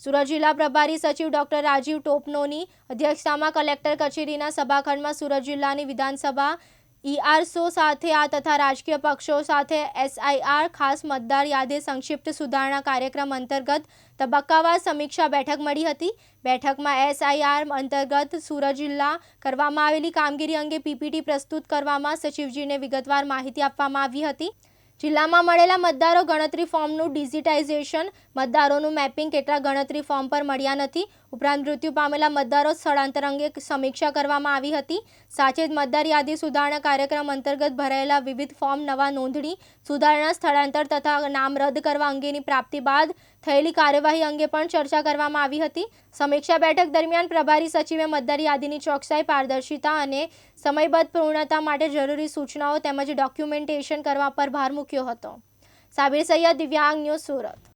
સુરત જિલ્લા પ્રભારી સચિવ ડોક્ટર રાજીવ ટોપનોની અધ્યક્ષતામાં કલેક્ટર કચેરીના સભાખંડમાં સુરત જિલ્લાની વિધાનસભા ઈઆરસો સાથે તથા રાજકીય પક્ષો સાથે એસઆઈઆર ખાસ મતદાર યાદી સંક્ષિપ્ત સુધારણા કાર્યક્રમ અંતર્ગત તબક્કાવાર સમીક્ષા બેઠક મળી હતી। બેઠકમાં એસઆઈઆર અંતર્ગત સુરત જિલ્લા કરવામાં આવેલી કામગીરી અંગે પીપીટી પ્રસ્તુત કરવામાં સચિવજીને વિગતવાર માહિતી આપવામાં આવી હતી। જિલ્લામાં મળેલા મતદારો ગણતરી ફોર્મનું ડિજિટાઇઝેશન, મતદારોનું મેપિંગ કેટલાક ગણતરી ફોર્મ પર મળ્યા નથી। ઉપરાંત મૃત્યુ પામેલા મતદારો સ્થળાંતર અંગે સમીક્ષા કરવામાં આવી હતી। સાથે જ મતદાર યાદી સુધારણા કાર્યક્રમ અંતર્ગત ભરાયેલા વિવિધ ફોર્મ, નવા નોંધણી, સુધારણા, સ્થળાંતર તથા નામ રદ કરવા અંગેની પ્રાપ્તિ બાદ થયેલી કાર્યવાહી અંગે પણ ચર્ચા કરવામાં આવી હતી। સમીક્ષા બેઠક દરમિયાન પ્રભારી સચિવે મતદાર યાદીની ચોકસાઈ, પારદર્શિતા અને સમયબદ્ધ પૂર્ણતા માટે જરૂરી સૂચનાઓ તેમજ ડોક્યુમેન્ટેશન કરવા પર ભાર મૂક્યો હતો। સાબિર સૈયદ, દિવ્યાંગ ન્યૂઝ, સુરત।